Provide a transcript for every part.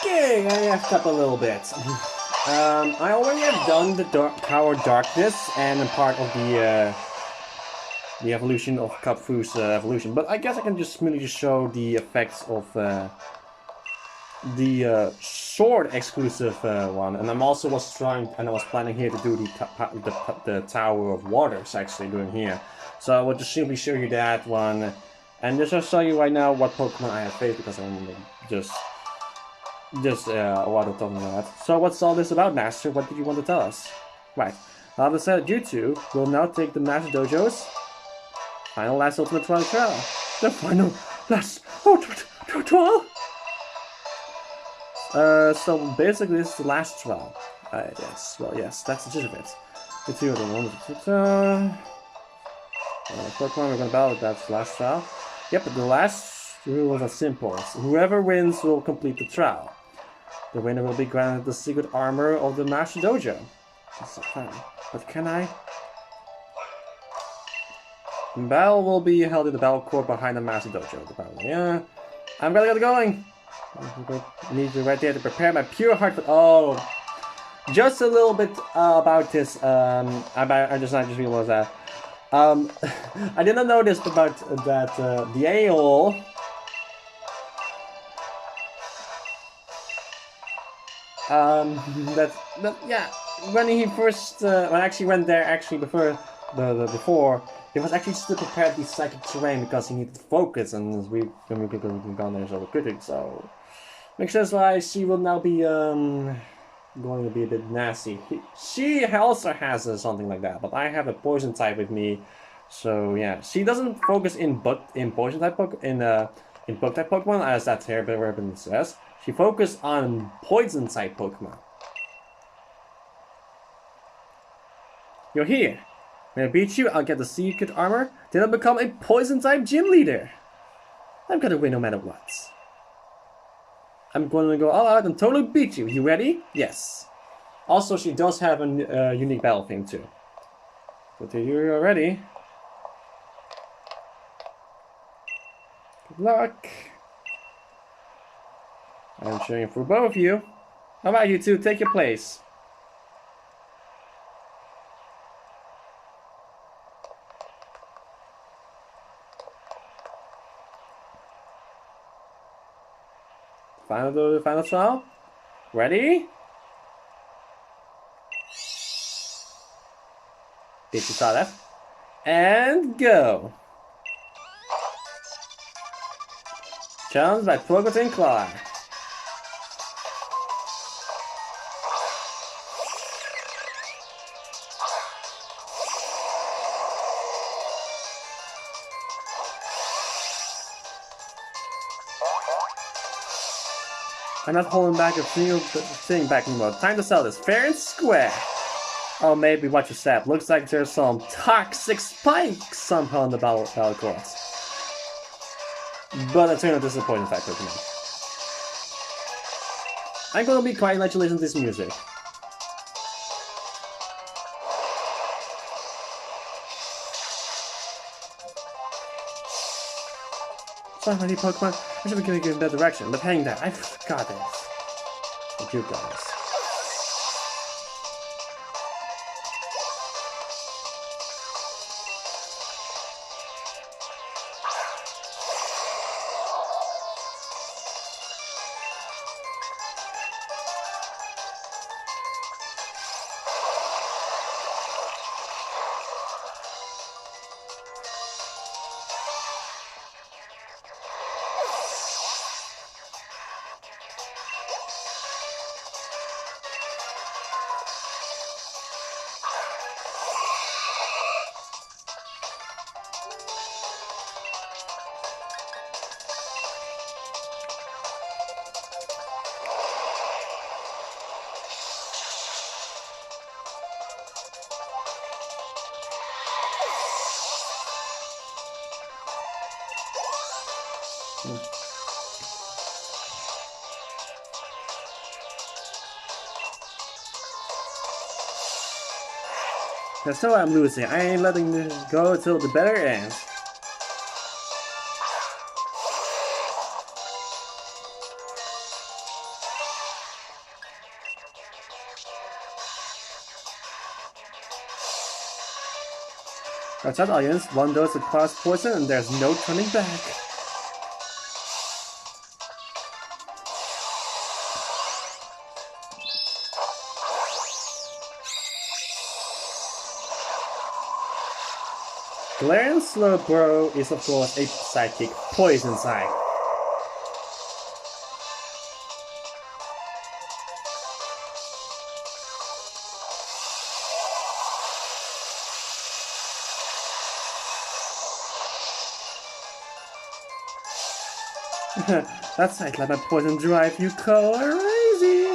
Okay, I effed up a little bit. I already have done the Tower Darkness and a part of the evolution of Kapfu's evolution, but I guess I can just merely just show the effects of the sword exclusive one, and I'm also was planning here to do the Tower of Waters actually doing here. So I will just simply show you that one, and just I'll show you right now what Pokemon I have faced because I'm just what I'm talking about. So what's all this about, Master? What did you want to tell us? Right. Now that said, you two will now take the Master Dojo's final last ultimate trial. The final last ultimate trial? So basically this is the last trial. Yes, well yes, that's the gist of it. The two of them, Pokemon, we're gonna battle, that's the last trial. Yep, but the last rules are simple. So whoever wins will complete the trial. The winner will be granted the secret armor of the Master Dojo. That's the plan. But can I? The battle will be held in the battle court behind the Master Dojo. The battle, yeah. I'm gonna get going. I need you right there to prepare my pure heart for. Oh, just a little bit about this. I just realized that. I did not know this about that. The AOL. Yeah. When he first, when I actually went there, actually before he was actually still prepared to be psychic terrain because he needed to focus, and we could gone there so quickly. So makes sense why she will now be going to be a bit nasty. She also has something like that, but I have a poison type with me, so yeah, she doesn't focus in poison type in bug type Pokemon as that here Ribbon says. She focused on poison type Pokemon. You're here. When I beat you, I'll get the secret armor. Then I'll become a poison type gym leader. I'm gonna win no matter what. I'm going to go all out and totally beat you. You ready? Yes. Also, she does have a unique battle theme too. But if you're ready. Good luck. I'm cheering for both of you. How about you two? Take your place. Final trial. Ready? Did you saw that? And go. Challenged by Progotin Claw. I'm not holding back a single thing back anymore. Time to sell this fair and square. Oh, maybe watch your step. Looks like there's some toxic spikes somehow in the battle course. But that's gonna disappoint in fact with me. I'm gonna be quiet and let you listen to this music. So many Pokemon. I should be going in that direction, but hang that. I forgot this. Thank you guys. That's how I'm losing. I ain't letting this go till the better ends. That's that, audience. One dose of class poison and there's no turning back. Galarian Slowbro is of course a psychic poison type. That's right, let my poison drive you crazy!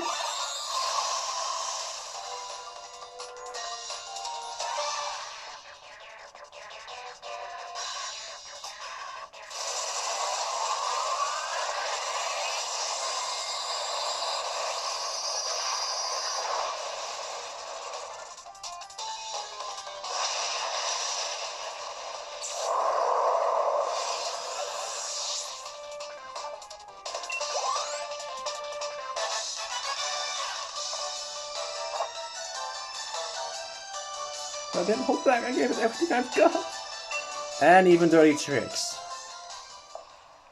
I didn't hold back, I gave it everything I've got! And even dirty tricks.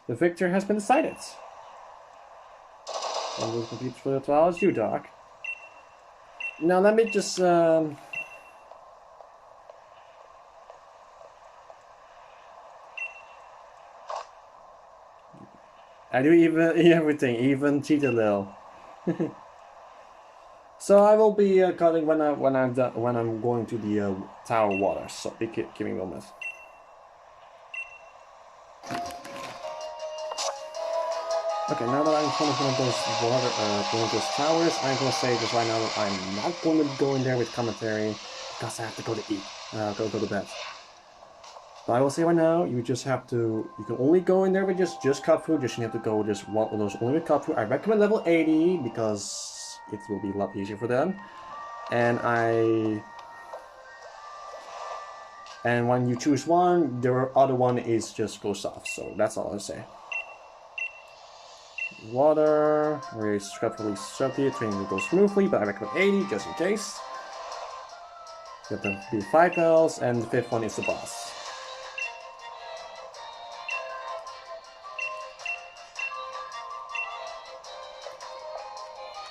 The victor has been decided. And we'll complete for the 12 hours, you, Doc. Now let me just I do even everything, even cheat a little. So I will be cutting when I'm going to the tower water. So be keeping on this. Okay, now that I'm in front of one of those towers, I'm gonna say just right now that I'm not going to go in there with commentary because I have to go to eat. Go to bed. But I will say right now, you just have to. You can only go in there with just cut food. You have to go just one of those only with cut food. I recommend level 80 because it will be a lot easier for them. And when you choose one, the other one is just goes off. So that's all I'll say. Water, raise scrap release 30, training will go smoothly, but I recommend 80 just in case. You have to be 5 bells, and the 5th one is the boss.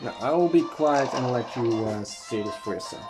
Now I will be quiet and let you see this for yourself.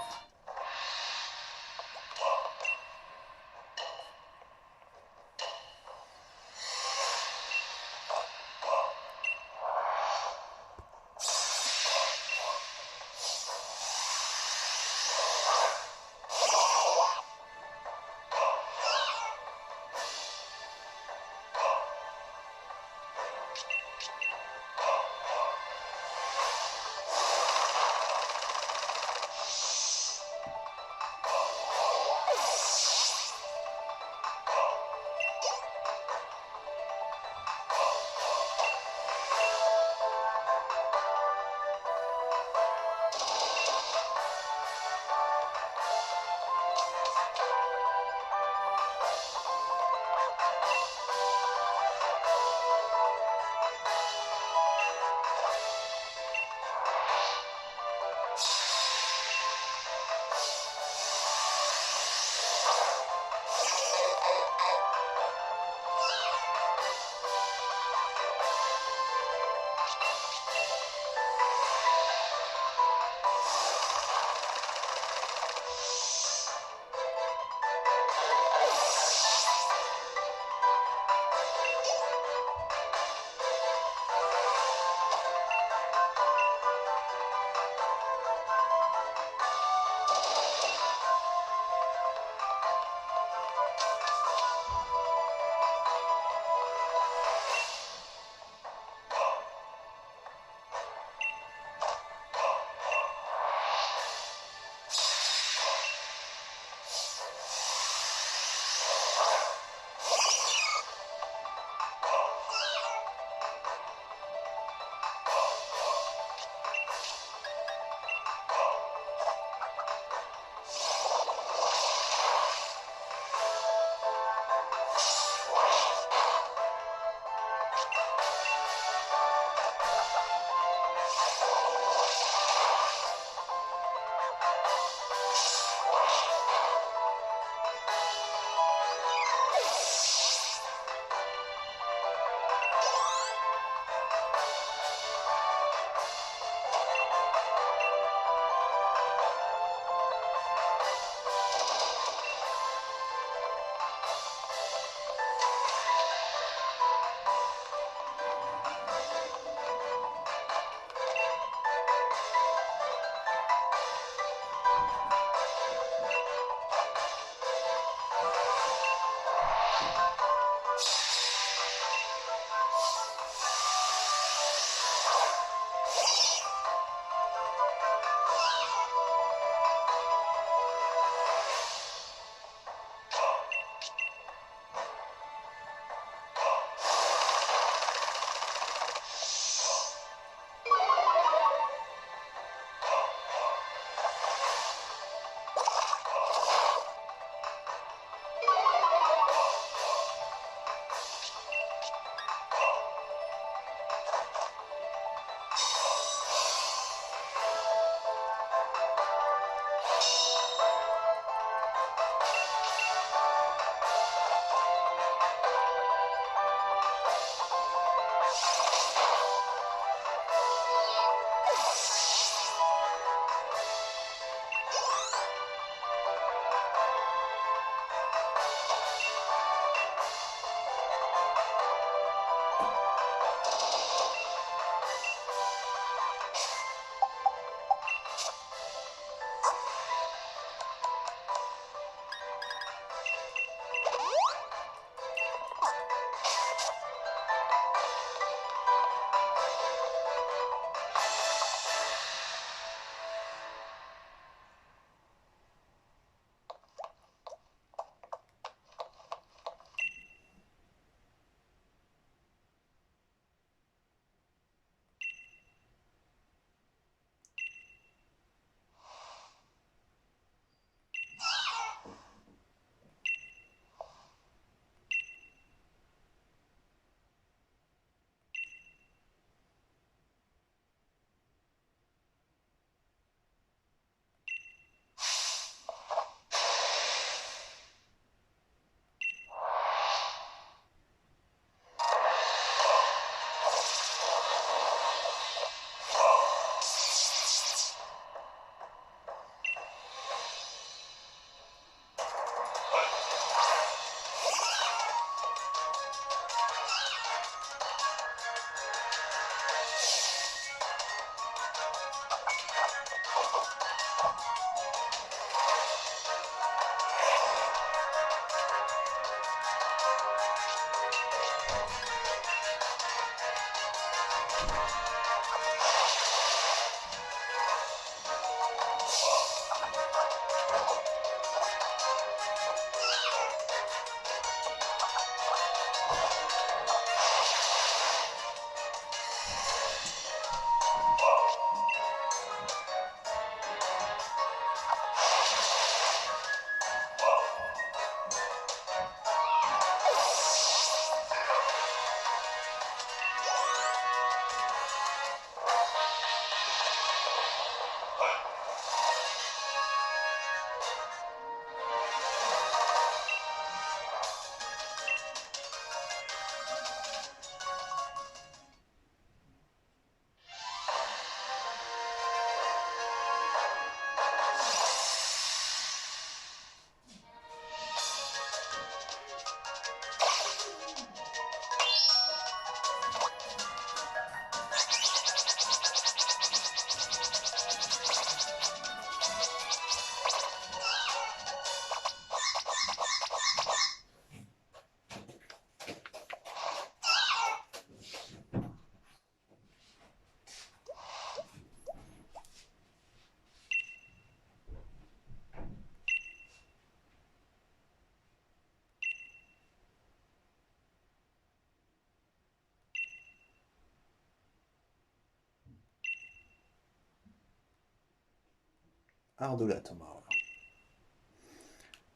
I'll do that tomorrow.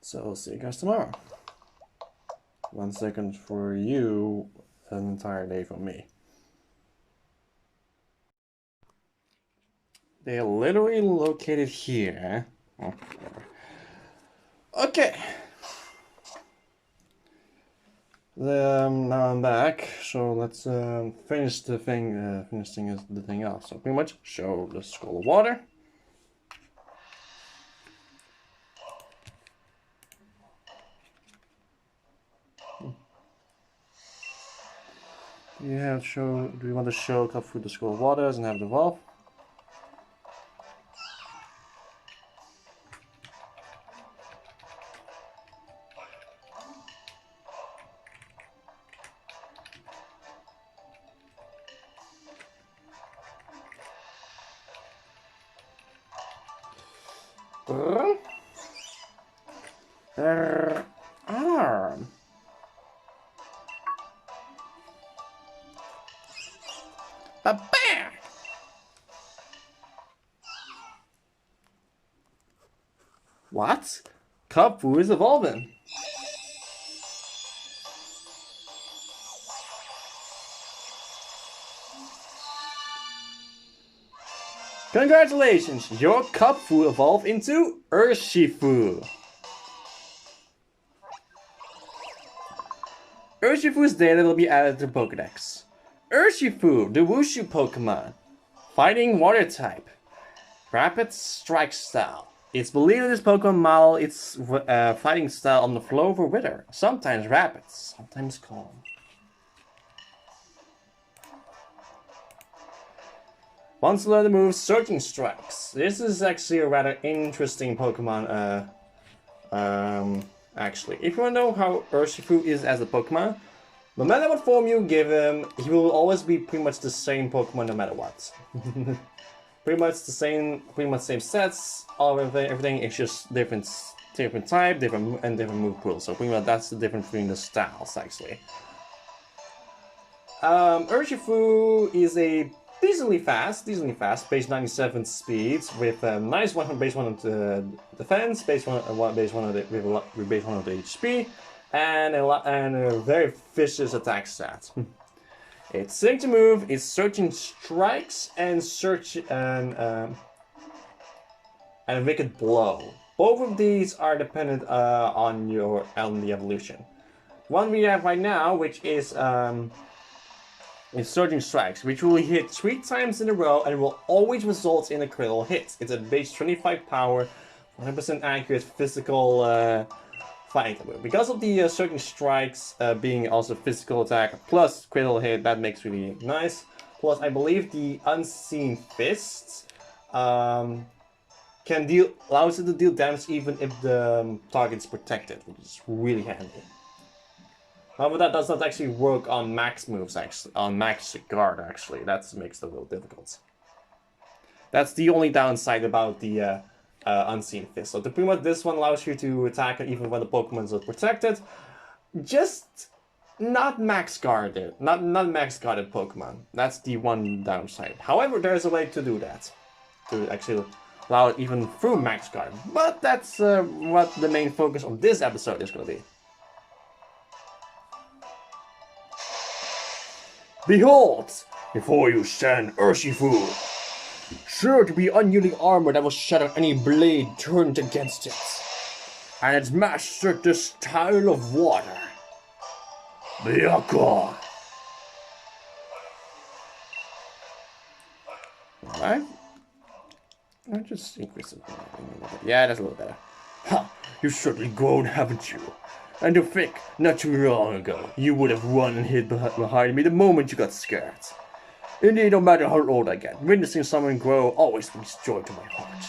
So I'll see you guys tomorrow. 1 second for you, an entire day from me. They're literally located here. Okay. Now I'm back, so let's finish the thing. Finishing the thing off. So pretty much show the skull of water. Do you want to show cut through the skull of waters and have the valve? Arm. A bear. What? Kapu is evolving. Congratulations, your Kapu evolved into Urshifu. Urshifu's data will be added to Pokédex. Urshifu, the Wushu Pokemon. Fighting Water type. Rapid Strike style. It's believed that this Pokemon model its fighting style on the flow over wither. Sometimes rapid, sometimes calm. Once learn the move Surging Strikes. This is actually a rather interesting Pokemon, actually. If you want to know how Urshifu is as a Pokemon, no matter what form you give him, he will always be pretty much the same Pokemon no matter what. Pretty much same sets, everything is just different type, different move pool. So pretty much that's the difference between the styles actually. Urshifu is a decently fast, base 97 speeds with a nice base 100 defense, base 100 HP, and a very vicious attack stat. Its signature move is Surging Strikes and Wicked Blow. Both of these are dependent on the evolution. One we have right now, which is Surging Strikes, which will hit 3 times in a row and will always result in a critical hit. It's a base 25 power, 100% accurate physical fighting move. Because of the Surging Strikes being also physical attack plus critical hit, that makes really nice. Plus, I believe the Unseen Fist allows it to deal damage even if the target's protected, which is really handy. However, that does not actually work on max moves, on max guard, actually. That makes it a little difficult. That's the only downside about the Unseen Fist. So pretty much this one allows you to attack even when the Pokemon is protected. Just not max guarded. Not max guarded Pokemon. That's the one downside. However, there's a way to do that. To actually allow it even through max guard. But that's what the main focus of this episode is going to be. Behold, before you stand Urshifu, sure to be unyielding armor that will shatter any blade turned against it, and it's mastered the style of water. Byakko. Alright. I'll just increase it. Yeah, that's a little better. Ha! You've certainly grown, haven't you? And to think, not too long ago, you would have run and hid behind me the moment you got scared. Indeed, no matter how old I get, witnessing someone grow always brings joy to my heart.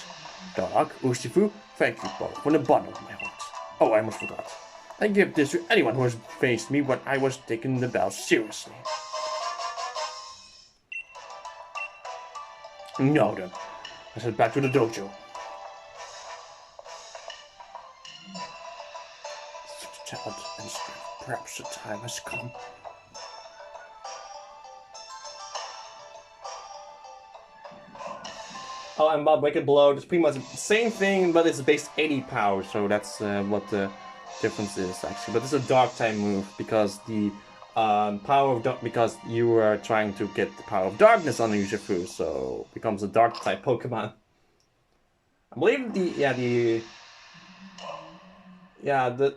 Dark, Urshifu, thank you both from the bottom of my heart. Oh, I almost forgot. I give this to anyone who has faced me when I was taking the battle seriously. Now then, let's head back to the dojo. Talent and strength. Perhaps the time has come. Oh, and Bob Wicked Blow, it's pretty much the same thing, but it's base 80 power, so that's what the difference is actually. But it's a dark type move because the power of because you were trying to get the power of darkness on Urshifu, so it becomes a dark type Pokemon. I believe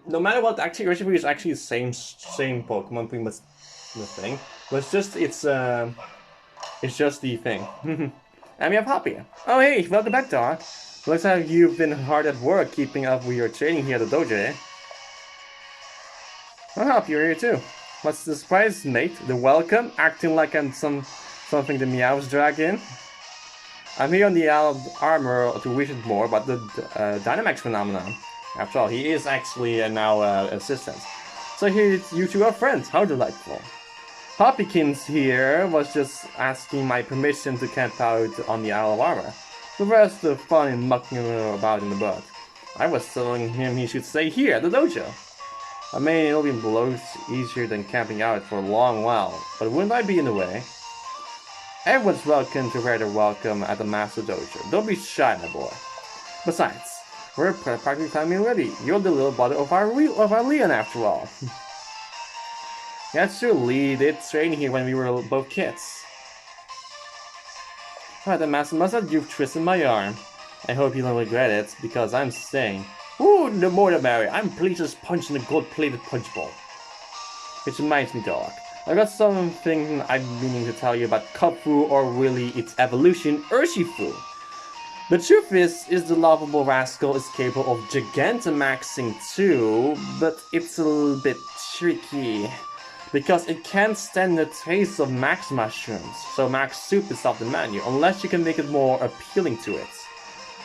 no matter what, actually Urshifu is actually the same Pokemon, pretty much the thing. But it's just the thing. And we have Hoppy. Oh hey, welcome back, Doc. Looks like you've been hard at work keeping up with your training here at the dojo, eh? Oh, Hoppy, you're here too. What's the surprise, mate? The welcome? Acting like I'm something the Meows drag in? I'm here on the armor to wish it more about the Dynamax phenomenon. After all, he is actually now assistant. So here you two are friends. How delightful. Hoppykins here was just asking my permission to camp out on the Isle of Armor. The rest of the fun and mucking about in the bud. I was telling him he should stay here at the dojo. I mean, it'll be loads easier than camping out for a long while, but wouldn't I be in the way? Everyone's welcome to wear their welcome at the Master Dojo. Don't be shy, my boy. Besides, we're practically family already. You're the little brother of our Leon, after all. That's true, Lee did train here when we were both kids. Alright, the Master must have you've twisted my arm. I hope you don't regret it, because I'm staying. Ooh, the more the merrier. I'm pleased to just punch in the gold-plated punch bowl. Which reminds me, Doc. I got something I'm meaning to tell you about Kupfu, or really its evolution, Urshifu. The truth is the lovable rascal is capable of Gigantamaxing too, but it's a little bit tricky. Because it can't stand the taste of max mushrooms, so max soup is off the menu, unless you can make it more appealing to it.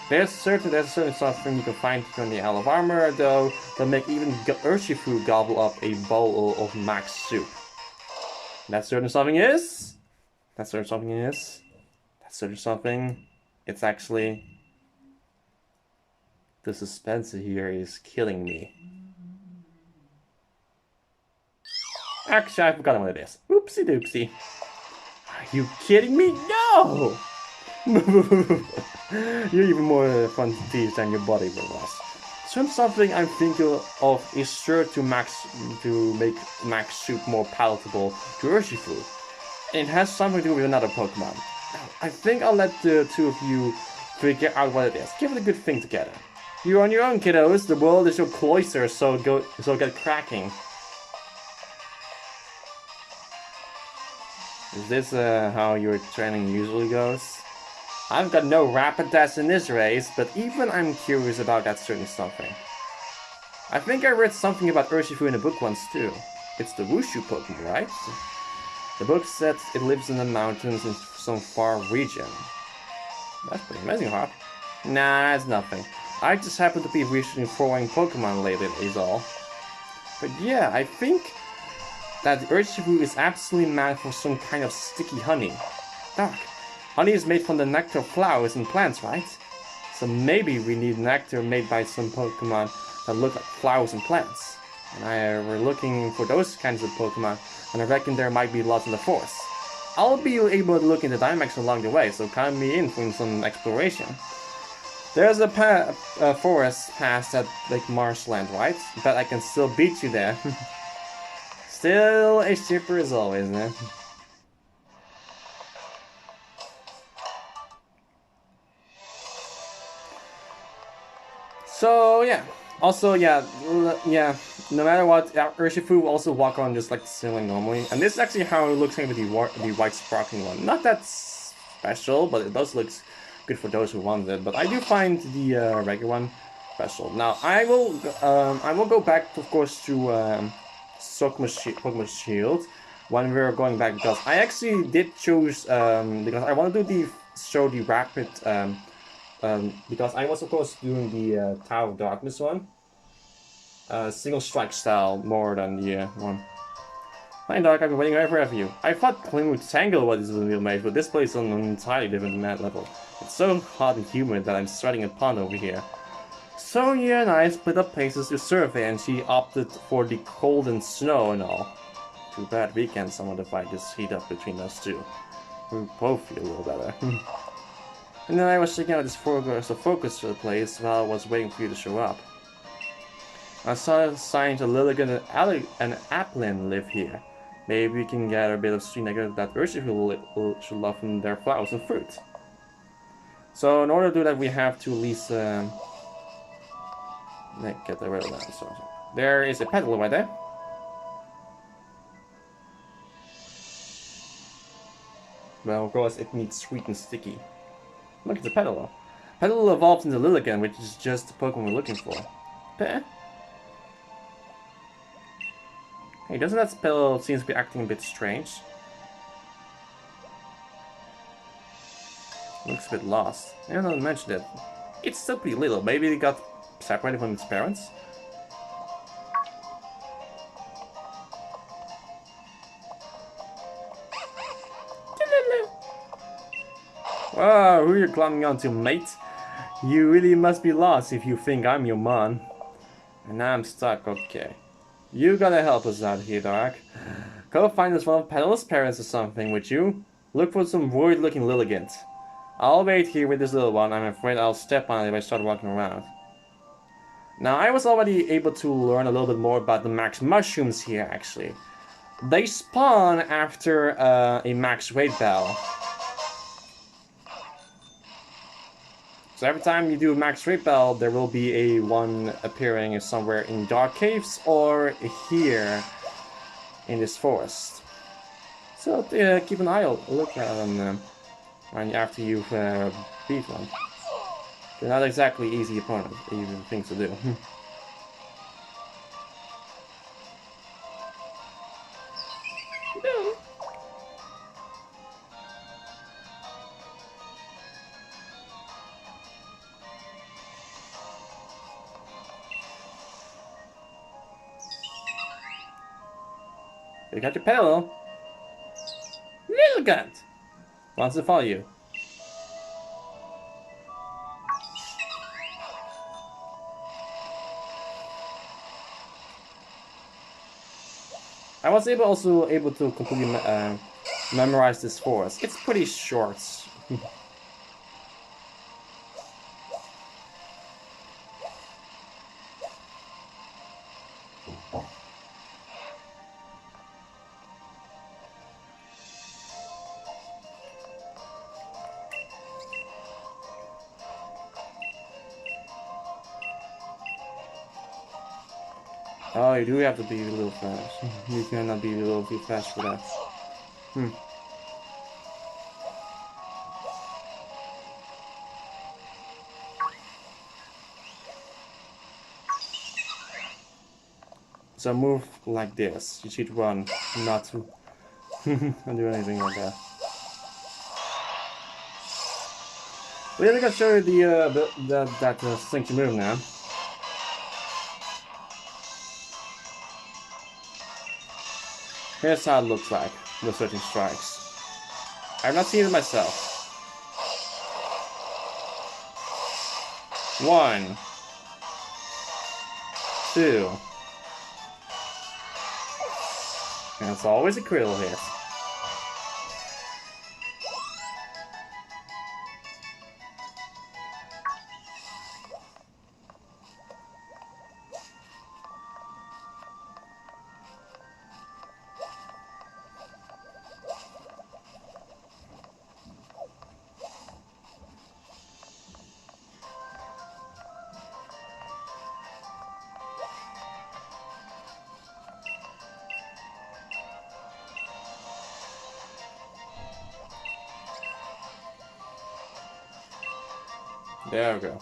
There's certainly something you can find on the Isle of Armor, though, that make even Urshifu gobble up a bowl of max soup. That certain something is... It's actually... The suspense here is killing me. Actually, I've forgotten what it is. Oopsie doopsie. Are you kidding me? No! You're even more fun to teach than your body was. Something I'm thinking of is sure to make Max Soup more palatable to Urshifu. And it has something to do with another Pokemon. I think I'll let the two of you figure out what it is. Give it a good think together. You're on your own, kiddos. The world is your cloister, so get cracking. Is this how your training usually goes? I've got no Rapidash in this race, but even I'm curious about that certain something. I think I read something about Urshifu in a book once too. It's the Wushu Pokemon, right? The book said it lives in the mountains in some far region. That's pretty amazing, huh? Nah, it's nothing. I just happen to be recently following Pokemon lately, is all. But yeah, I think that Urshifu is absolutely mad for some kind of sticky honey. Doc, honey is made from the nectar of flowers and plants, right? So maybe we need nectar made by some Pokemon that look like flowers and plants. And we're looking for those kinds of Pokemon, and I reckon there might be lots in the forest. I'll be able to look into Dynamax along the way, so count me in for some exploration. There's a forest past that Lake Marshland, right? Bet I can still beat you there. Still a shipper as always, man. So yeah, also yeah, no matter what, Urshifu will also walk on just like the ceiling normally, and this is actually how it looks like with the white sparkling one. Not that special, but it does look good for those who want it. But I do find the regular one special. Now I will go back, of course, to Pokemon Shield when we're going back, because I actually did choose because I want to do the rapid. Because I was of course doing the Tower of Darkness one, single strike style more than the one. Hi Dark, I've been waiting right for you. I thought playing with Tangle was a real mage, but this place is on an entirely different level. It's so hot and humid that I'm starting a pond over here. So yeah, and I split up places to survey, and she opted for the cold and snow and all. Too bad we can't somehow divide this heat up between us two. We both feel a little better. And then I was checking out this focus place while I was waiting for you to show up. I saw signs of Lilligant and Applin live here. Maybe we can get a bit of sweet nectar that Urshifu should love from their flowers and fruit. So in order to do that, we have to at least get the rid of that. So there is a petal right there. Well, of course, it needs sweet and sticky. Look at the petal. Petal evolved into Lilligant, which is just the Pokemon we're looking for. Hey, doesn't that spell seems to be acting a bit strange? Looks a bit lost. I don't mention it. It's still pretty little. Maybe it got separated from its parents? Wow, who are you climbing onto, mate? You really must be lost if you think I'm your man. And I'm stuck, okay. You gotta help us out here, Dark. Go find us one of Petal's parents or something, would you? Look for some worried-looking Lilligant. I'll wait here with this little one. I'm afraid I'll step on it if I start walking around. Now, I was already able to learn a little bit more about the max mushrooms here, actually. They spawn after a max weight bell. So every time you do a max weight bell, there will be a one appearing somewhere in dark caves or here in this forest. So keep an eye out, look at them after you've beat one. They're not exactly easy opponents, easy things to do. No. You got your petal. Lilligant wants to follow you. I was also able to completely memorize this forest. It's pretty short. Oh, you do have to be a little fast. You cannot be a little too fast for that. So move like this. You should run, not to not do anything like that. But yeah, I gotta show you that distinction move now. Here's how it looks like with certain strikes. I've not seen it myself. 1, 2. And it's always a critical hit. There we go.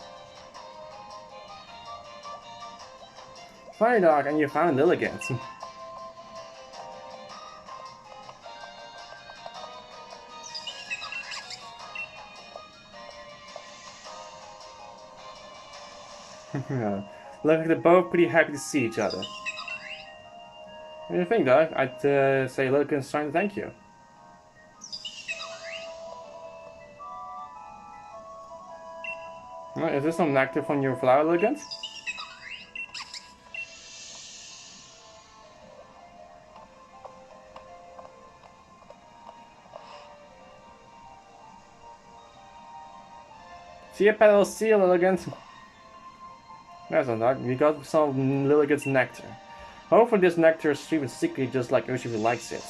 Fire Dog, and you found Lilligant. Look like they're both pretty happy to see each other. What do you think, Dog? I'd say Lilligant's trying to thank you. Is this some nectar from your flower, Lilligant? See a petal, see a Lilligant. There's a nut. We got some Lilligant's nectar. Hopefully this nectar is sweet and sticky just like Urshifu likes it.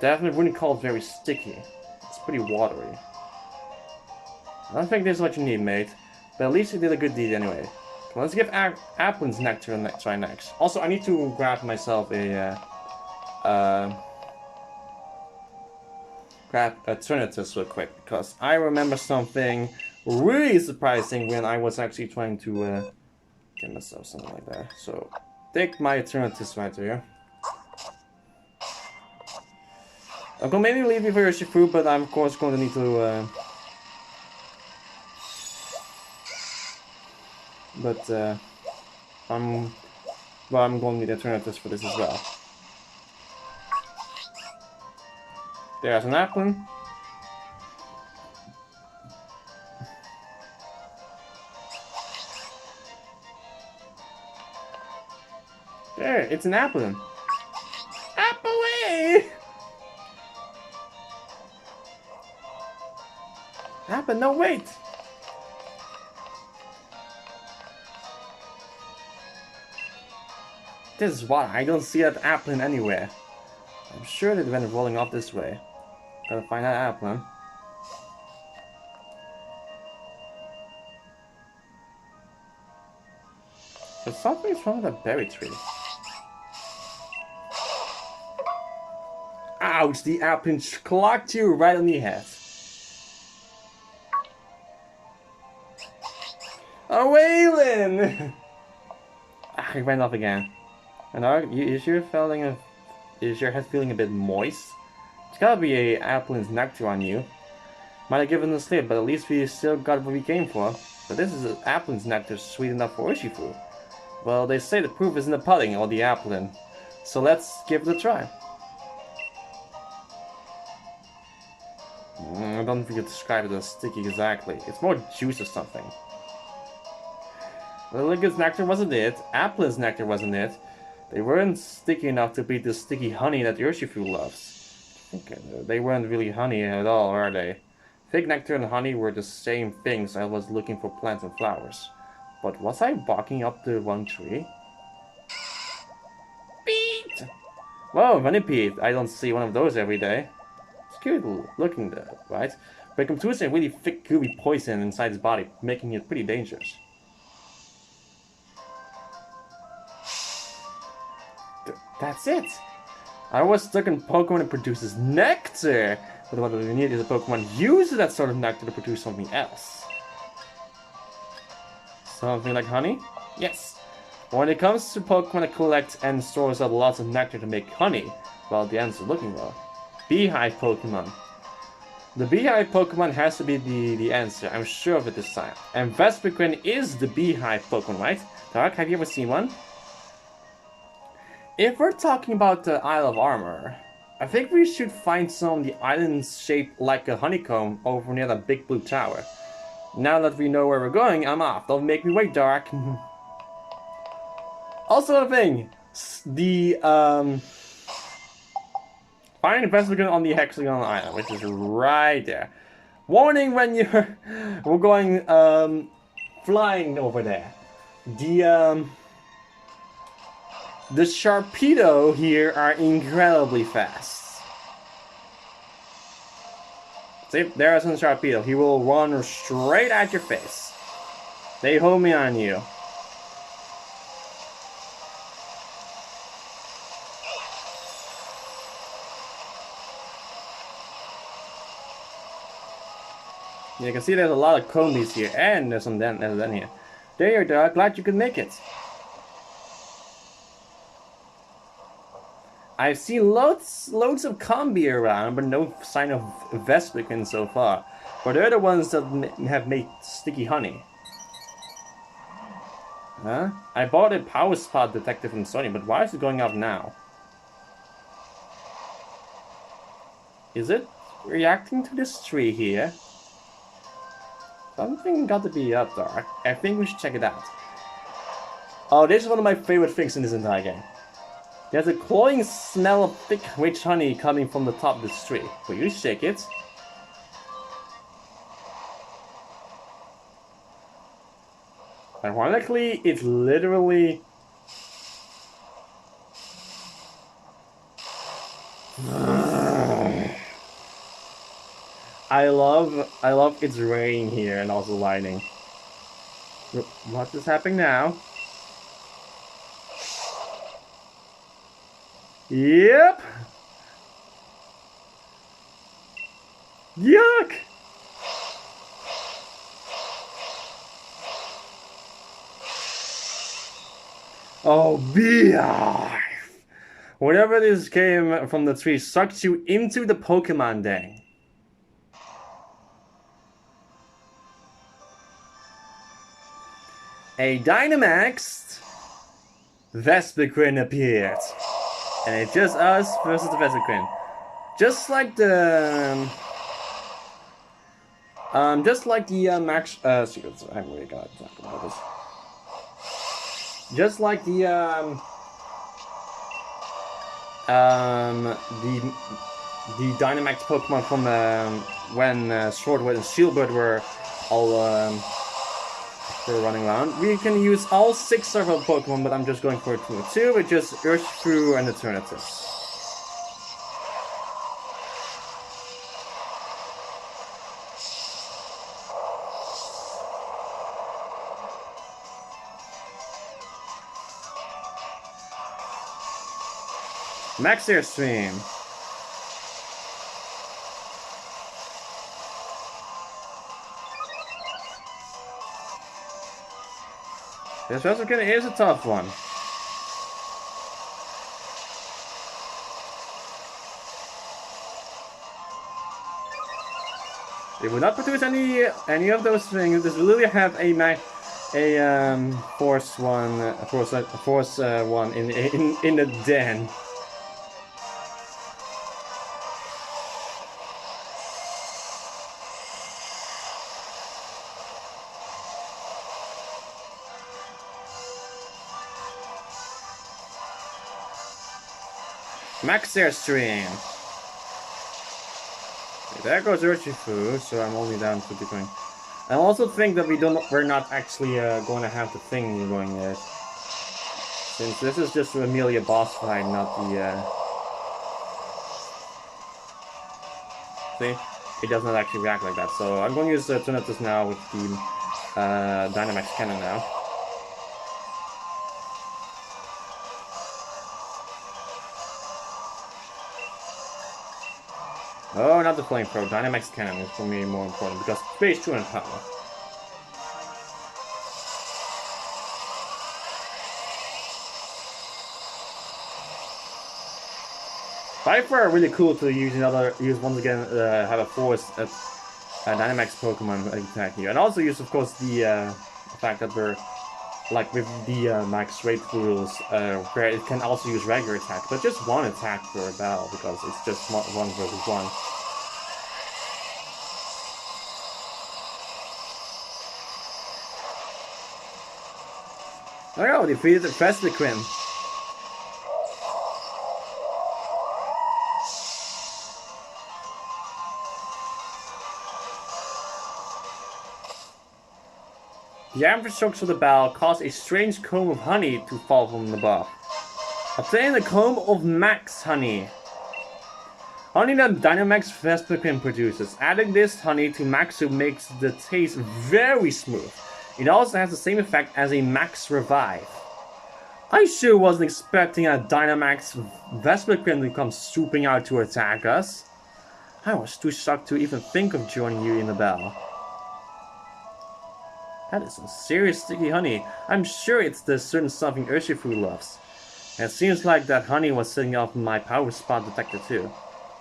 Definitely wouldn't call it very sticky. It's pretty watery. I don't think this is what you need, mate. But at least you did a good deed anyway. Well, let's give Applin's nectar a try next. Also, I need to grab myself a Eternatus real quick, because I remember something really surprising when I was actually trying to get myself something like that. So, take my Eternatus right here. I'm gonna maybe leave you for Urshifu, but I'm of course going to need to I'm going to need alternatives for this as well. There's an apple. There, it's an apple. Apple away! Apple, no wait! This is why I don't see that apple anywhere. I'm sure that went rolling off this way. Gotta find that apple. There's something wrong with that berry tree. Ouch! The apple clocked you right on the head. Oh, Waylon! He ran off again. And is your head feeling a bit moist? It's gotta be a Applin's nectar on you. Might have given a slip, but at least we still got what we came for. But this is Applin's nectar sweet enough for Urshifu. Well, they say the proof is in the pudding or the Applin. So let's give it a try. I don't think you describe it as sticky exactly. It's more juice or something. Lilligant's nectar wasn't it. Applin's nectar wasn't it. They weren't sticky enough to beat the sticky honey that Urshifu loves. Okay, they weren't really honey at all, are they? Fig nectar and honey were the same things. I was looking for plants and flowers. But was I barking up the wrong tree? Pete! Whoa, Manipede. I don't see one of those every day. It's cute looking though, right? But it contains a really thick, gooey poison inside his body, making it pretty dangerous. That's it! I was stuck in Pokemon that produces nectar! But what we need is a Pokemon uses that sort of nectar to produce something else. Something like honey? Yes! When it comes to Pokemon that collect and stores up lots of nectar to make honey, well, the answer is looking well. Beehive Pokemon. The Beehive Pokemon has to be the answer, I'm sure of it this time. And Vespiquen is the Beehive Pokemon, right? Dark, have you ever seen one? If we're talking about the Isle of Armor, I think we should find some on the islands shaped like a honeycomb over near that big blue tower. Now that we know where we're going, I'm off. Don't make me wait, Dark. Also, a thing, the find Vespiquen on the Hexagon Island, which is right there. Warning when we're going flying over there. The Sharpedo here are incredibly fast. See, there's a Sharpedo. He will run straight at your face. They home me on you. You can see there's a lot of Combies here, and there's some den here. There you are, glad you could make it. I've seen loads of Combi around, but no sign of Vespiquen so far. But they're the ones that have made sticky honey. Huh? I bought a power spot detector from Sony, but why is it going off now? Is it reacting to this tree here? Something got to be up, Dark. I think we should check it out. Oh, this is one of my favorite things in this entire game. There's a cloying smell of thick, rich honey coming from the top of this tree. Will you shake it? Ironically, it's literally... I love it's raining here and also lightning. What is happening now? Yep! Yuck! Oh, beehive! Whatever this came from the tree sucks you into the Pokemon Den. A Dynamax Vespiquen appeared. And it's just us versus the Vespiquen. Just like the... Max... I really gotta talk about this. Just like the Dynamax Pokemon from when Swordwood and Shieldwood were all were running around. We can use all 6 several Pokemon, but I'm just going for 2, which is Urshifu and Eternatus. Max Airstream. This Vespiquen is a tough one. It will not produce any of those things. This will literally have force one in the den. Max Airstream. Okay, there goes Urshifu, so I'm only down to between. I also think that we're not actually going to have the thing going there, since this is just an Amelia boss fight, not the. See, it does not actually react like that. So I'm going to use Eternatus now with the Dynamax Cannon now. Oh, not the Flamethrower. Dynamax Cannon is for me more important because space 2 and power. By far, really cool to use once again have a force Dynamax Pokemon attack here, and also use of course the fact that we're like with the max rate rules where it can also use regular attack, but just one attack per battle because it's just 1 versus 1. Oh, defeated the Vespiquen. The aftershocks of the battle caused a strange comb of honey to fall from above. Obtain a comb of max honey. Honey that Dynamax Vespiquen produces. Adding this honey to Maxu makes the taste very smooth. It also has the same effect as a Max Revive. I sure wasn't expecting a Dynamax Vespiquen to come swooping out to attack us. I was too shocked to even think of joining you in the battle. That is some serious sticky honey. I'm sure it's the certain something Urshifu loves. And it seems like that honey was setting off my power spot detector too.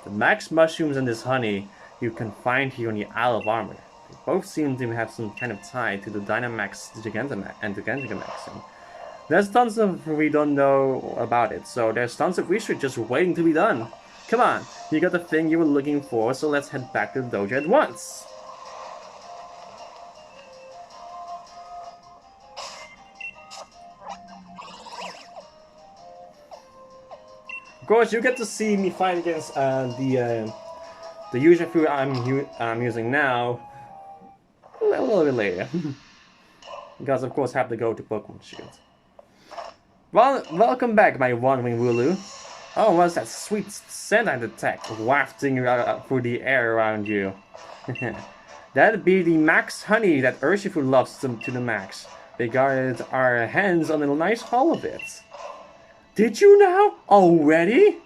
The max mushrooms and this honey you can find here on the Isle of Armor. They both seem to have some kind of tie to the Dynamax Gigantamax and Gigantamax. There's tons of we don't know about it, so there's tons of research just waiting to be done. Come on, you got the thing you were looking for, so let's head back to the dojo at once. Of course, you get to see me fight against the Urshifu I'm using now a little bit later. Because of course I have to go to Pokemon Shield. Well, welcome back, my wandering Wooloo. Oh, what's that sweet scent I detect wafting through the air around you? That'd be the max honey that Urshifu loves to the max. We got our hands on a nice haul of it. Did you now? Already?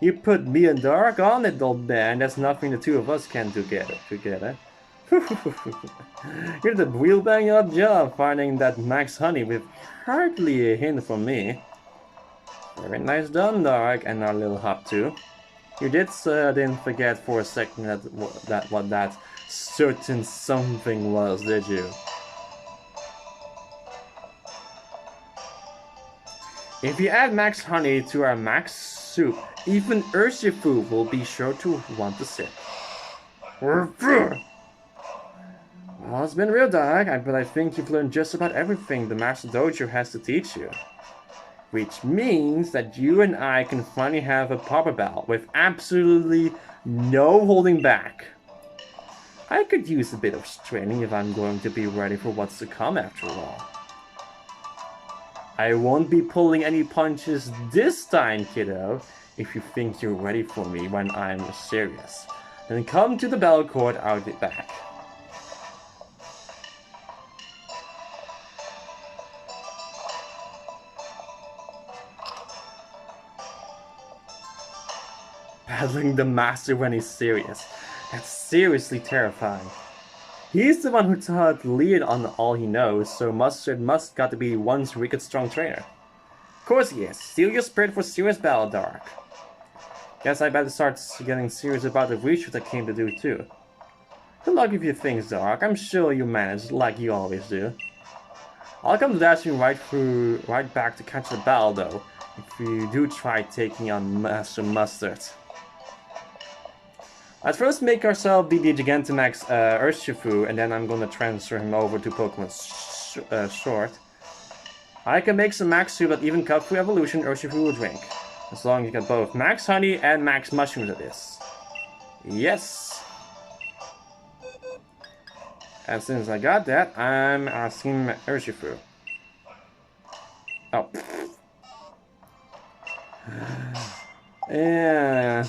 You put me and Dark on it, old man. That's nothing the two of us can do together. You did a real bang up job finding that max honey with hardly a hint from me. Very nice done, Dark, and our little hop too. You didn't forget for a second what that certain something was, did you? If you add max honey to our max soup, even Urshifu will be sure to want to sip. Well, it's been real, Dark, but I think you've learned just about everything the Master Dojo has to teach you. Which means that you and I can finally have a proper battle with absolutely no holding back. I could use a bit of training if I'm going to be ready for what's to come after all. I won't be pulling any punches this time, kiddo. If you think you're ready for me when I'm serious, then come to the battle court out the back. Battling the master when he's serious. That's seriously terrifying. He's the one who taught Leon on all he knows, so Mustard must got to be one wicked strong trainer. Of course he is. Steal your spirit for serious battle, Dark. Guess I better start getting serious about the research I came to do too. Good luck with your things, Dark. I'm sure you manage like you always do. I'll come dashing right back to catch the battle though, if you do try taking on Master Mustard. Let's first make ourselves the Gigantamax Urshifu, and then I'm gonna transfer him over to Pokemon Sword. I can make some max soup that even cut through evolution Urshifu will drink. As long as you get both max honey and max mushrooms of this. Yes! And since I got that, I'm asking Urshifu. Oh. Yeah.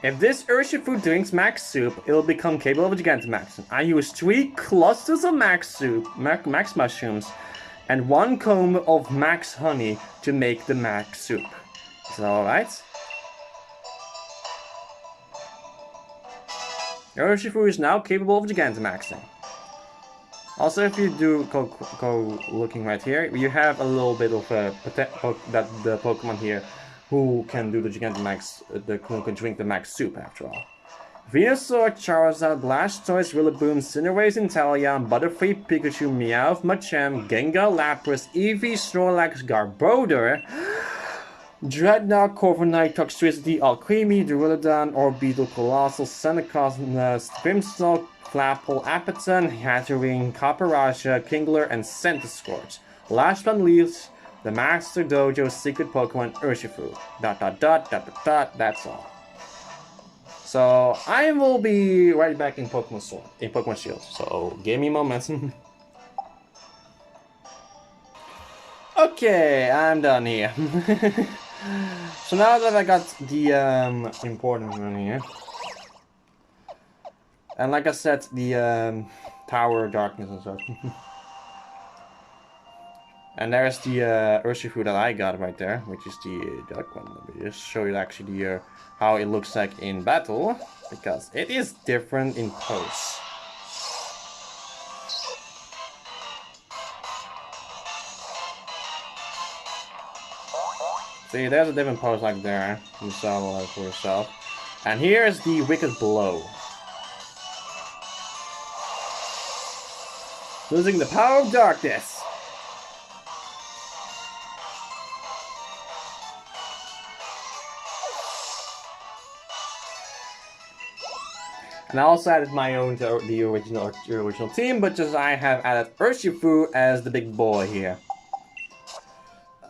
If this Urshifu drinks max soup, it'll become capable of Gigantamax. I use 3 clusters of max soup, max mushrooms, and 1 comb of max honey to make the max soup. Is that alright? Urshifu is now capable of Gigantamaxing. Also, if you do go looking right here, you have a little bit of the Pokemon here who can do the Gigantamax, who can drink the max soup after all. Venusaur, Charizard, Blastoise, Rillaboom, Cinderace, Inteleon, Butterfree, Pikachu, Meowth, Machamp, Gengar, Lapras, Eevee, Snorlax, Garbodor, Dreadnought, Corviknight, Toxtricity, Alcremie, Duraludon, Orbeetle, Colossal, Senecos, Grimmsnarl, Flapple, Apatton, Hatterene, Copperajah, Kingler, and Centiskorch. Last but not least, the Master Dojo's secret Pokemon Urshifu. ... That's all. So I will be right back in Pokemon Sword, in Pokemon Shield. So give me a moment. Okay, I'm done here. So now that I got the important one here, and like I said, the Tower of Darkness and such. And there's the Urshifu that I got right there, which is the dark one. Let me just show you actually the how it looks like in battle, because it is different in pose. See, there's a different pose like there, you saw for yourself. And here's the Wicked Blow. Losing the power of darkness. And I also added my own to the original team, but just I have added Urshifu as the big boy here.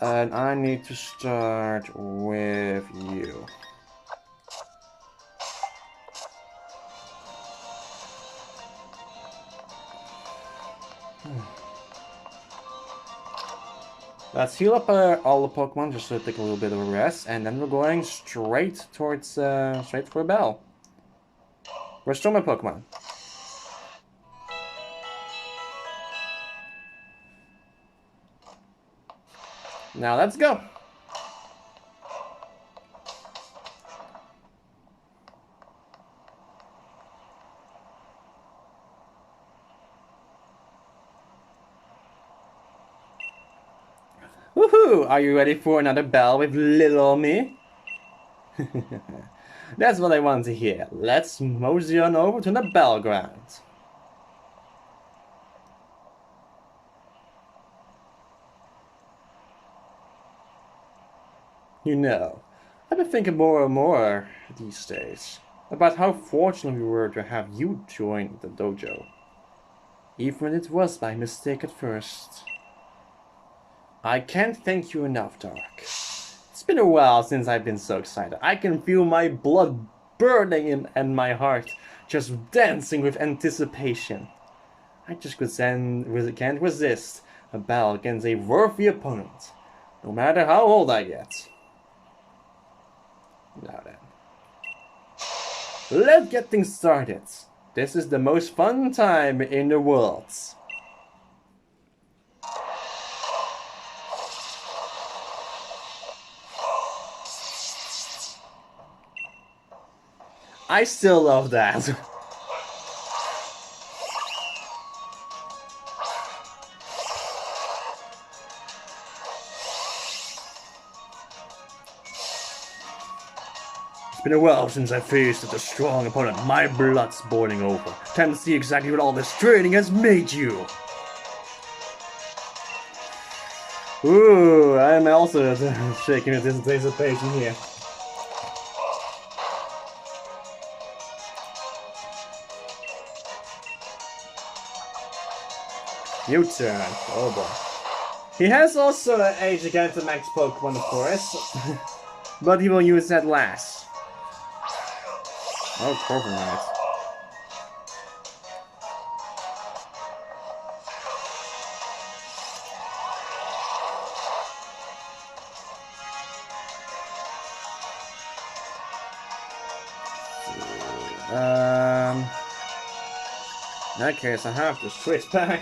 And I need to start with you. Let's heal up all the Pokemon just to take a little bit of a rest, and then we're going straight towards straight for a bell. Restore my Pokemon. Now let's go. Woohoo! Are you ready for another bell with little me? That's what I want to hear. Let's mosey on over to the bell ground. You know, I've been thinking more and more these days about how fortunate we were to have you join the dojo. Even when it was by mistake at first. I can't thank you enough, Dark. It's been a while since I've been so excited. I can feel my blood burning and my heart just dancing with anticipation. I just can't resist a battle against a worthy opponent, no matter how old I get. Now then, let's get things started. This is the most fun time in the world. I still love that. It's been a while since I faced such a strong opponent. My blood's boiling over. Time to see exactly what all this training has made you. Ooh, I'm also shaking with anticipation here. U-turn. Oh boy. He has also a Gigantamax Pokemon, of course. But he will use that last. Oh, Corviknight. In that case, I have to switch back.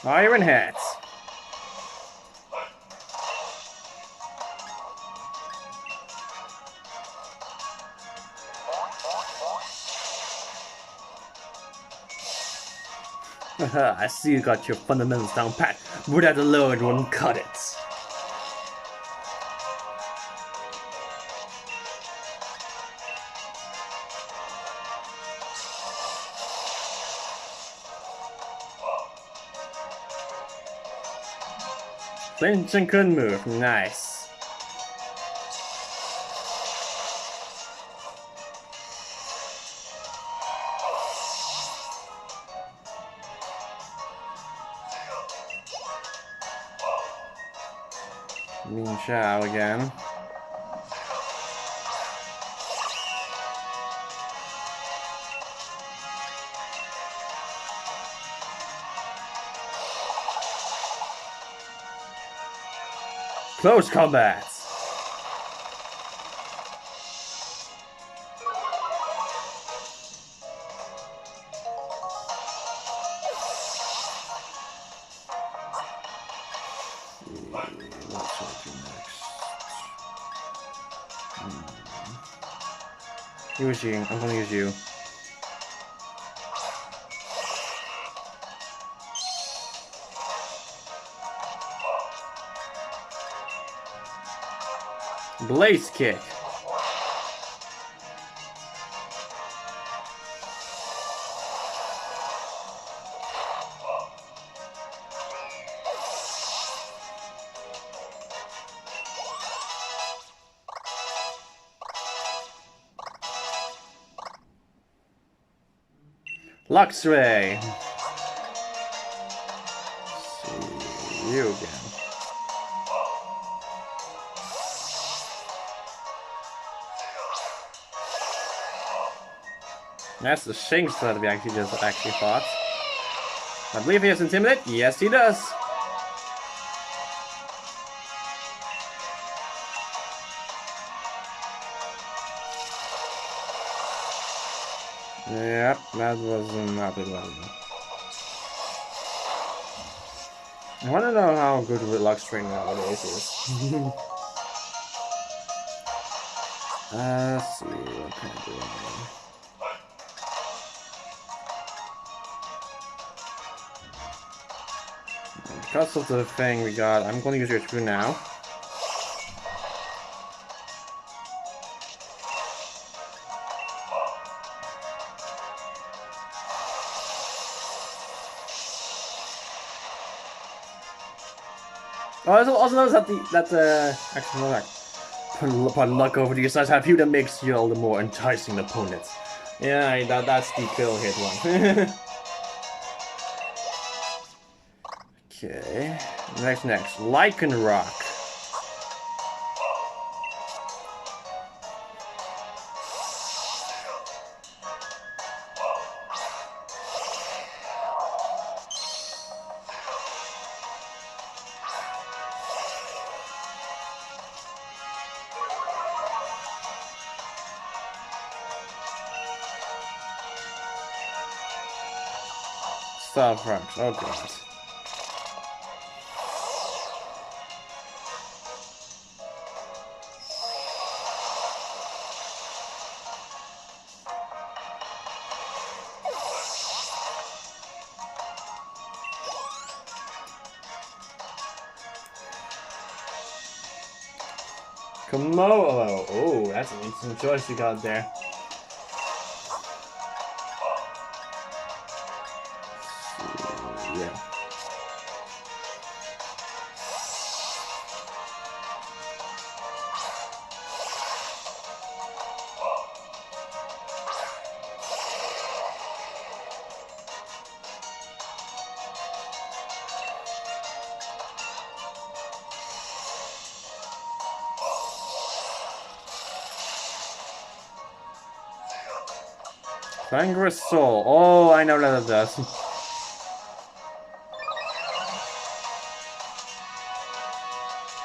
Iron Hats. I see you got your fundamentals down pat, but that alone won't cut it. Flinch and couldn't move. Nice. Mean Chow again. Close combat. Use you. I'm gonna use you. Blaze kick. Luxray! See you again. That's the Shinx that we actually thought. I believe he has Intimidate. Yes, he does. Yep, that was not a good one. I want to know how good Luxray nowadays is. Let's see, what can I do now? Because of the thing we got, I'm going to use your Urshifu now. Oh, I also noticed that actually like put luck over to your side have you that makes you all the more enticing opponents. Yeah, that's the kill hit one. Okay, next, Lycanroc. Stop rocks, oh god. Komodo. Oh, that's an interesting choice you got there. Yeah. Clangorous Soul. Oh, I know that it does.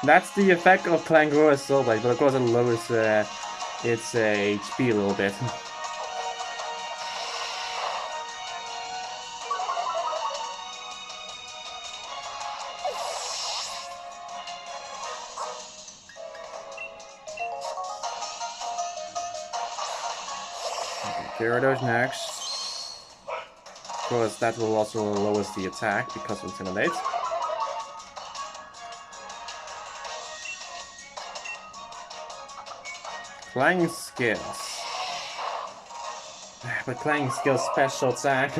That's the effect of Clangorous Soul Blade, but of course it lowers its HP a little bit. Gyarados next. Of course, that will also lower the attack because of Intimidate. Clang Skills. But Clang Skills special attack.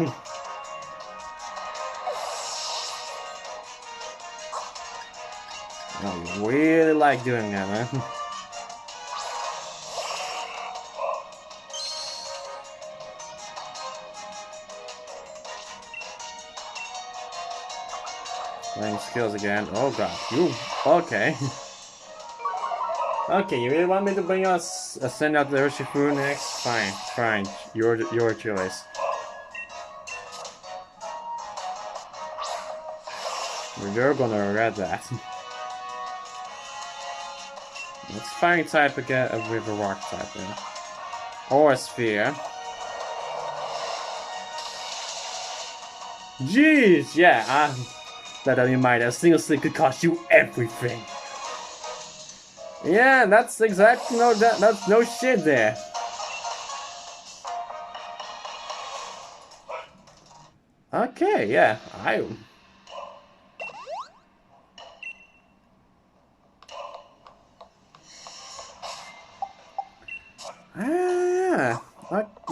I really like doing that, man. Playing skills again. Oh god, you okay? Okay, you really want me to bring us send out the Urshifu next? Fine. Your choice. You're gonna regret that. Let's fire type again with a rock type then. Or a sphere. Jeez, yeah, that you might a single stick could cost you everything. Yeah, that's exactly that's no shit there. Okay, yeah,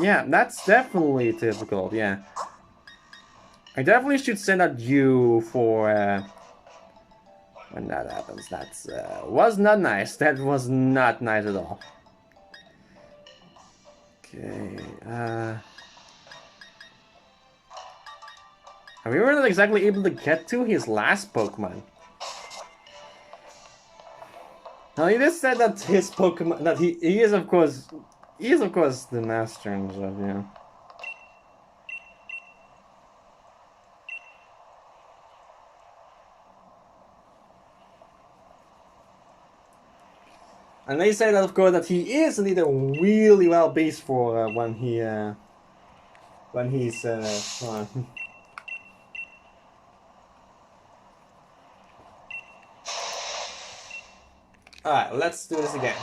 yeah, that's definitely difficult, yeah. I definitely should send out you for, when that happens. That's, was not nice. That was not nice at all. Okay, And we were not exactly able to get to his last Pokemon. Now he just said that his Pokemon, that he is of course the master and stuff, yeah. And they say that of course that he is indeed a really well beast for when he's Alright, let's do this again.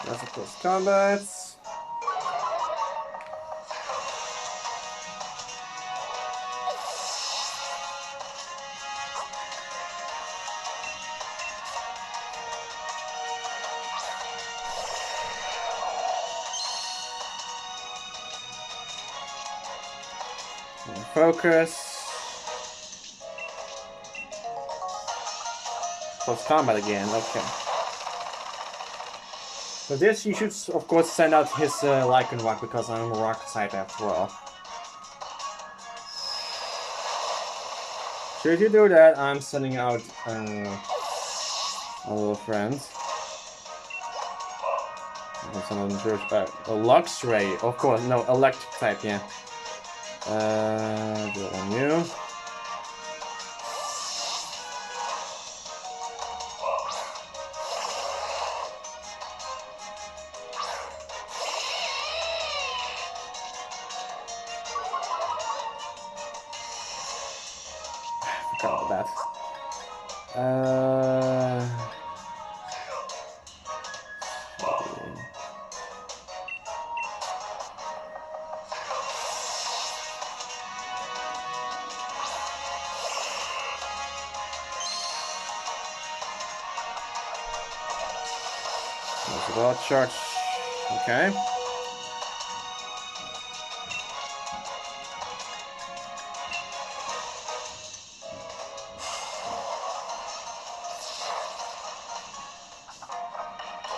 That's of course combat. Focus. Close combat again, okay. For this, you should, of course, send out his Lycan Rock, because I'm a rock type after all. Should you do that, I'm sending out a little friend. I'm sending a Lux Ray, of course, no, electric type, yeah. Do it on you. Forgot about that. Well, charge. Okay.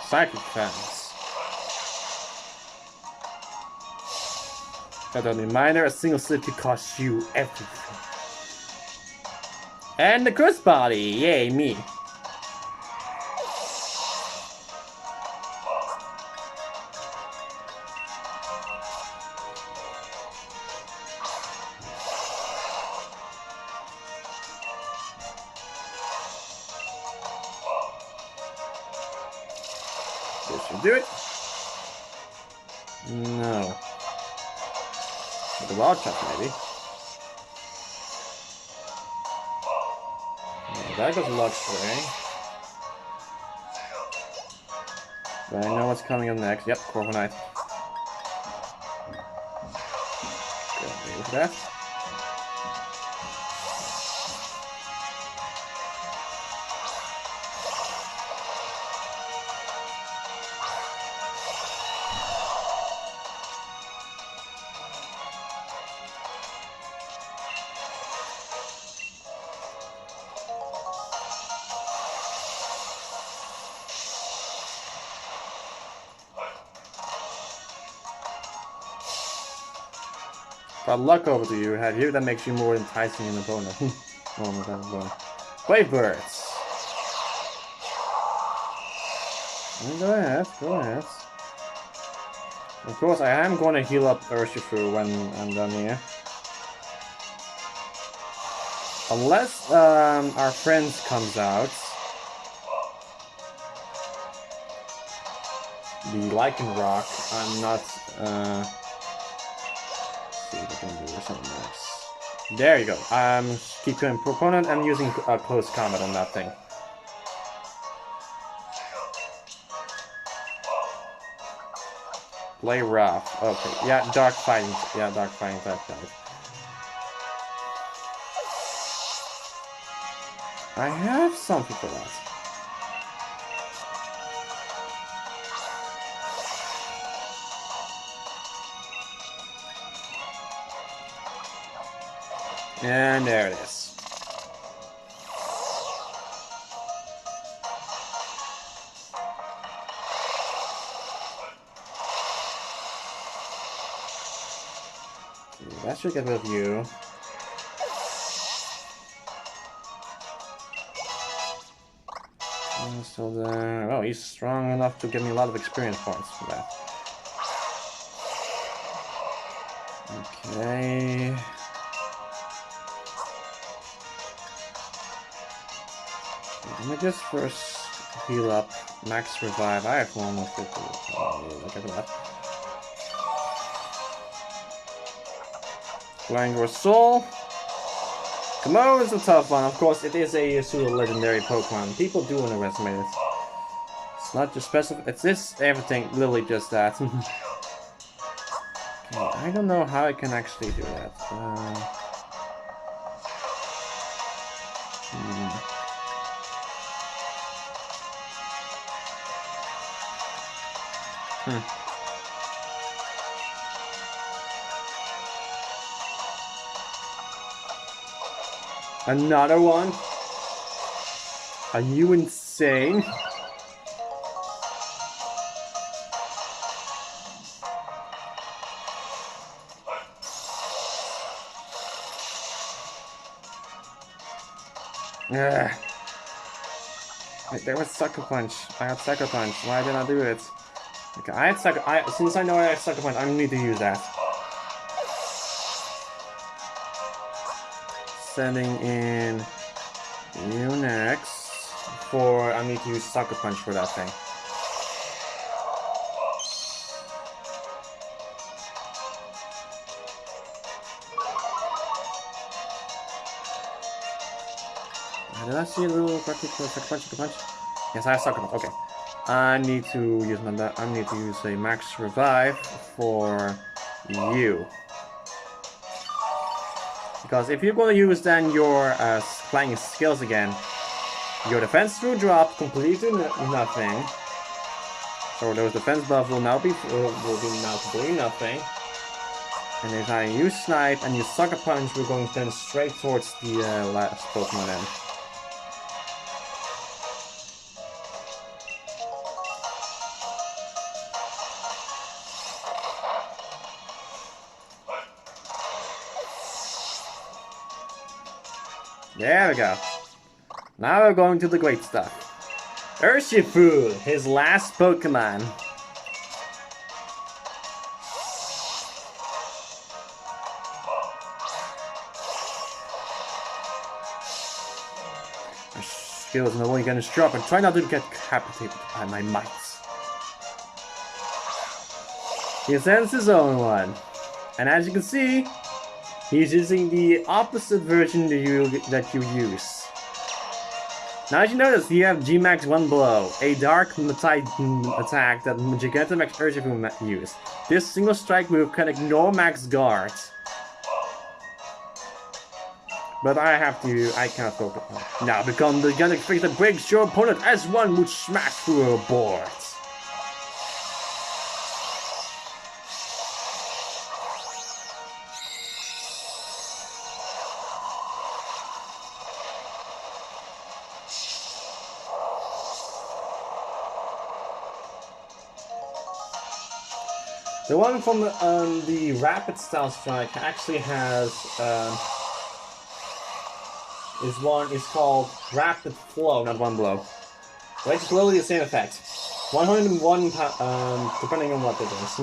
Psychic fence. That only minor, a single slip could cost you everything. And the curse body, yay, me. This should do it. No. With the wild chop, maybe. Yeah, that goes luxury. But I know what's coming up next. Yep, Corviknight. Good, with that. But luck over to you, have you, that makes you more enticing an opponent. Wave birds. Go ahead, go ahead. Of course, I am going to heal up Urshifu when I'm done here. Unless our friend comes out. the Lichen Rock, I'm not. See if I can do something else. There you go. Keep going proponent. I'm using close combat on that thing. Play rough. Okay. Yeah, dark fighting. Yeah, dark fighting type guys. I have something for that. And there it is. That should get rid of you. So then, oh, he's strong enough to give me a lot of experience points for that. Okay. Let me just first heal up, max revive. I have one more 50. Look at that. Languor Soul. Kamo is a tough one. Of course, it is a pseudo-legendary Pokemon. People do underestimate it. It's not just specific. It's this everything. Literally just that. Okay, I don't know how I can actually do that. Another one? Are you insane? Ugh. Wait, there was Sucker Punch. I had Sucker Punch. Why did I do it? Okay, I had Sucker. Since I know I have Sucker Punch, I need to use that. Sending in you next. I need to use Sucker Punch for that thing. Did I see a little Sucker Punch? Yes, I have Sucker Punch. Okay. I need to use a max revive for you. Because if you're going to use then your flying skills again, your defense will drop completely nothing. So those defense buffs will now be now completely nothing. And if I use Snipe and use Sucker Punch, we're going then straight towards the last Pokemon then. There we go. Now we're going to the great stuff. Urshifu, his last Pokemon. Our skills are only gonna drop and try not to get decapitated by my mites. He sends his own one. And as you can see, he's using the opposite version that you use. Now as you notice, you have G-Max 1 Blow, a dark attack that Gigantamax Urshifu used. This single strike move can ignore Max Guard. But I cannot focus on it. Now become the Gigantamax figure that breaks your opponent as one would smash through a board. The one from the Rapid Style Strike actually has is called Rapid Flow, not One Blow. But it's literally the same effect. 101 depending on what it is.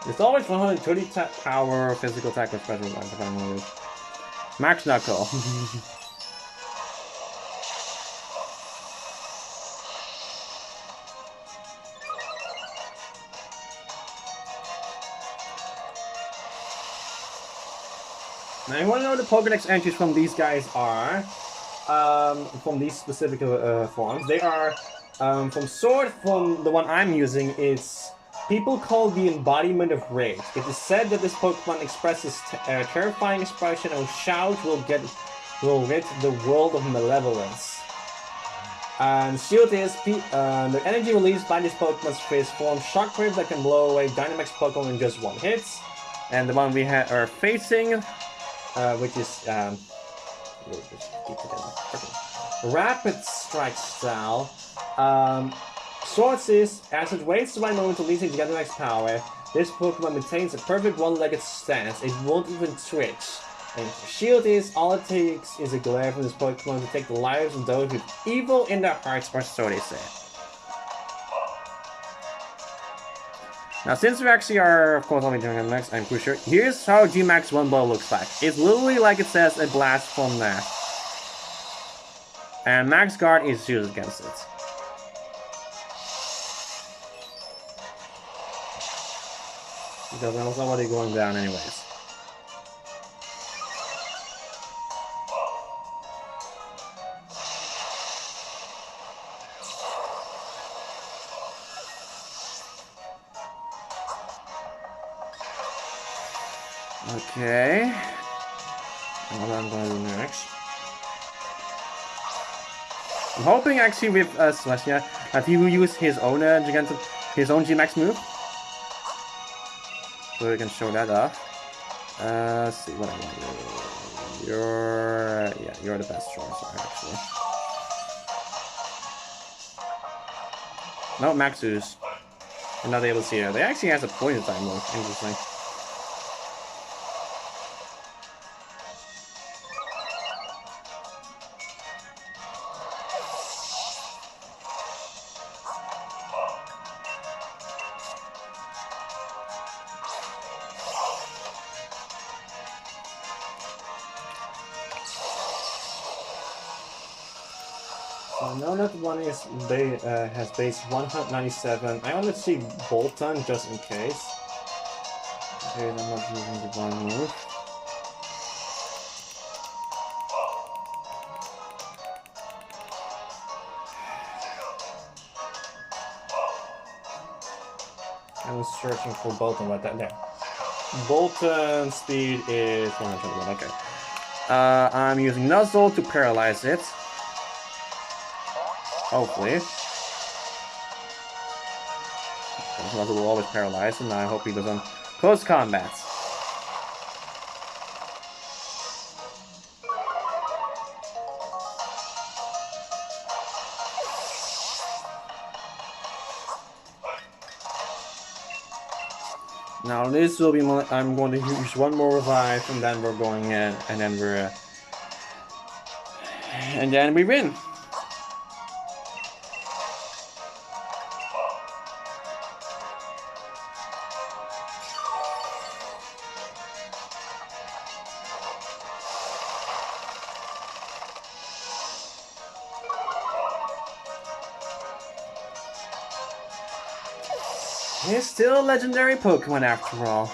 It's always 130 power, physical attack, or special attack, depending on what it is. Max Knuckle. Now you want to know the Pokédex entries from these guys are, from these specific forms. They are, from Sword, from the one I'm using, it's people call the embodiment of rage. It is said that this Pokemon expresses terrifying expression and shout will rid the world of malevolence. And Shield is the energy released by this Pokemon's face form Shockwave that can blow away Dynamax Pokemon in just one hit. And the one we are facing, which is Rapid Strike style. Swords is, as it waits the right moment to release its Gigantamax power, this Pokemon maintains a perfect one-legged stance. It won't even twitch. And Shield is, all it takes is a glare from this Pokemon to take the lives of those with evil in their hearts, or so they say. Now, since we actually are, of course, only doing it next, I'm pretty sure. Here's how G-Max 1 Ball looks like. It's literally like it says a blast from there. And Max Guard is used against it. Because there's nobody going down anyways. Okay. And what I'm going to do next. I'm hoping actually with Celestia that he will use his own G-Max move. So we can show that off. Let's see what I want to do. You're the best choice actually. No, Maxus. I'm not able to see her. They actually has a poison type move. Interesting. I know that one is has base 197. I want to see Bolton just in case. Okay, I'm not using the one move. I was searching for Bolton right there. Bolton speed is 121. Okay. I'm using Nuzzle to paralyze it. Hopefully. Nuzzle will always paralyze, and I hope he doesn't close combat. Now this will be I'm going to use one more revive, and then we're going in, and then we win. He's still a legendary Pokemon after all.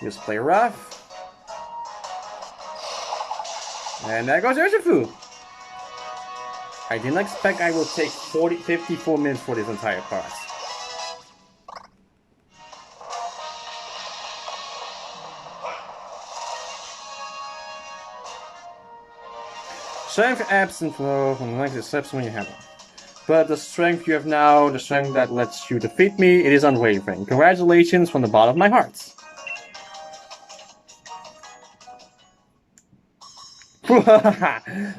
Just play rough. And there goes Urshifu. I didn't expect I will take 54 minutes for this entire part. Strength absent from the next steps when you have one. But the strength you have now, the strength that lets you defeat me, it is unwavering. Congratulations from the bottom of my heart.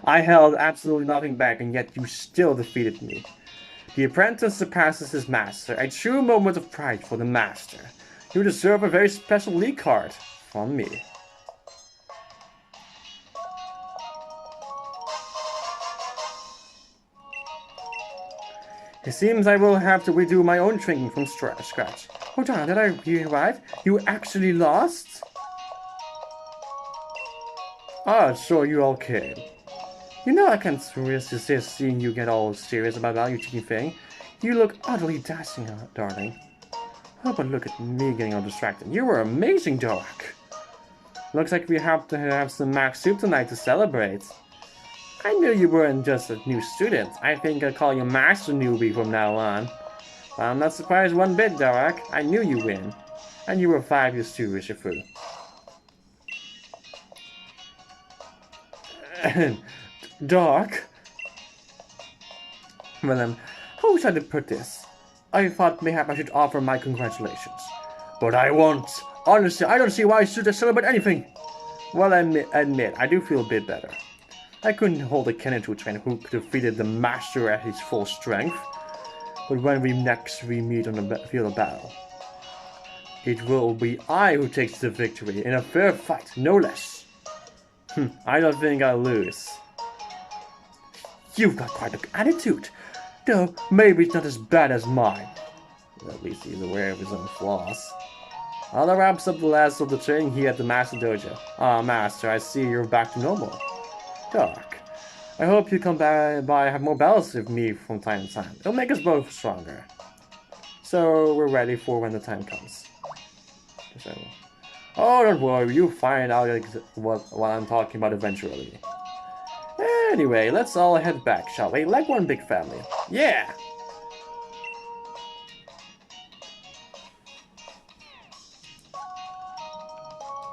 I held absolutely nothing back, and yet you still defeated me. The apprentice surpasses his master, a true moment of pride for the master. You deserve a very special league card from me. It seems I will have to redo my own training from scratch. Oh darn, did I revive? You actually lost? Ah, so you all came. You know I can't resist seeing you get all serious about value cheating thing. You look utterly dashing, darling. Oh, but look at me getting all distracted. You were amazing, Doak. Looks like we have to have some max soup tonight to celebrate. I knew you weren't just a new student. I think I'll call you Master Newbie from now on. Well, I'm not surprised one bit, Doak. I knew you'd win. And you were 5 years too, Urshifu. Doc? Well, how should I put this? I thought mayhap I should offer my congratulations. But I won't. Honestly, I don't see why I should celebrate anything. Well, I admit, I do feel a bit better. I couldn't hold a cannon to a trainer who defeated the master at his full strength. But when we next meet on the field of battle, it will be I who takes the victory in a fair fight, no less. I don't think I'll lose. You've got quite an attitude, though maybe it's not as bad as mine. At least he's aware of his own flaws. Well, that wraps up the last of the training here at the Master Dojo. Ah, Master, I see you're back to normal. Doc, I hope you come by and have more battles with me from time to time. It'll make us both stronger. So, we're ready for when the time comes. Oh, don't worry, you'll find out what I'm talking about eventually. Anyway, let's all head back, shall we? Like one big family. Yeah!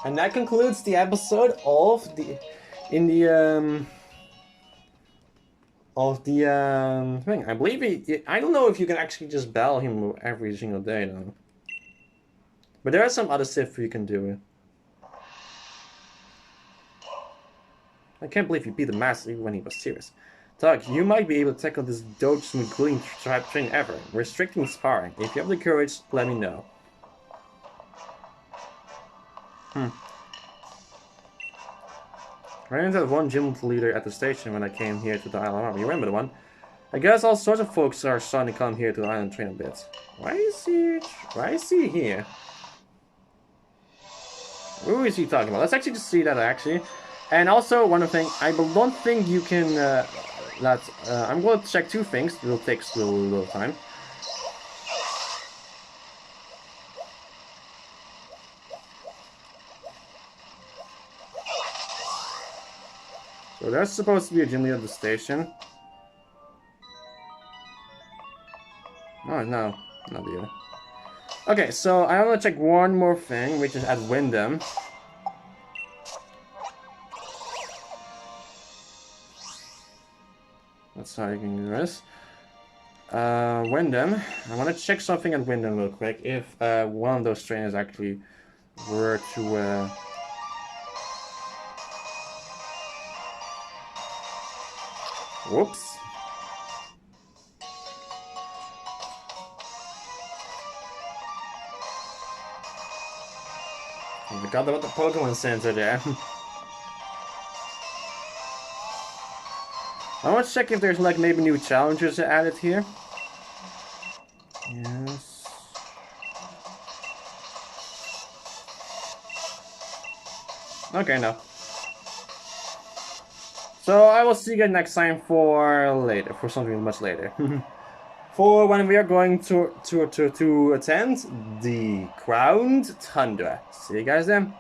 And that concludes the episode of the thing. I believe I don't know if you can actually just battle him every single day though. But there are some other stuff you can do. I can't believe you beat the master even when he was serious. Doug, you might be able to tackle this doge's including tribe train ever. Restricting sparring. If you have the courage, let me know. I ran into one gym leader at the station when I came here to the island. You remember the one? I guess all sorts of folks are starting to come here to the island train a bit. Why is he here? Who is he talking about? Let's actually just see that actually. And also one other thing, I don't think you can I'm going to check two things. It'll take a little time. So there's supposed to be a gym leader at the station. Oh no, not you. Okay, so I want to check one more thing, which is at Wyndham. That's how you can do this. Wyndham. I want to check something at Wyndham real quick. If one of those trainers actually were to whoops. I forgot about the Pokemon Center there. I want to check if there's like maybe new challengers added here. Yes. Okay, no. So I will see you guys next time for something much later. For when we are going to attend the Crowned Tundra. See you guys then.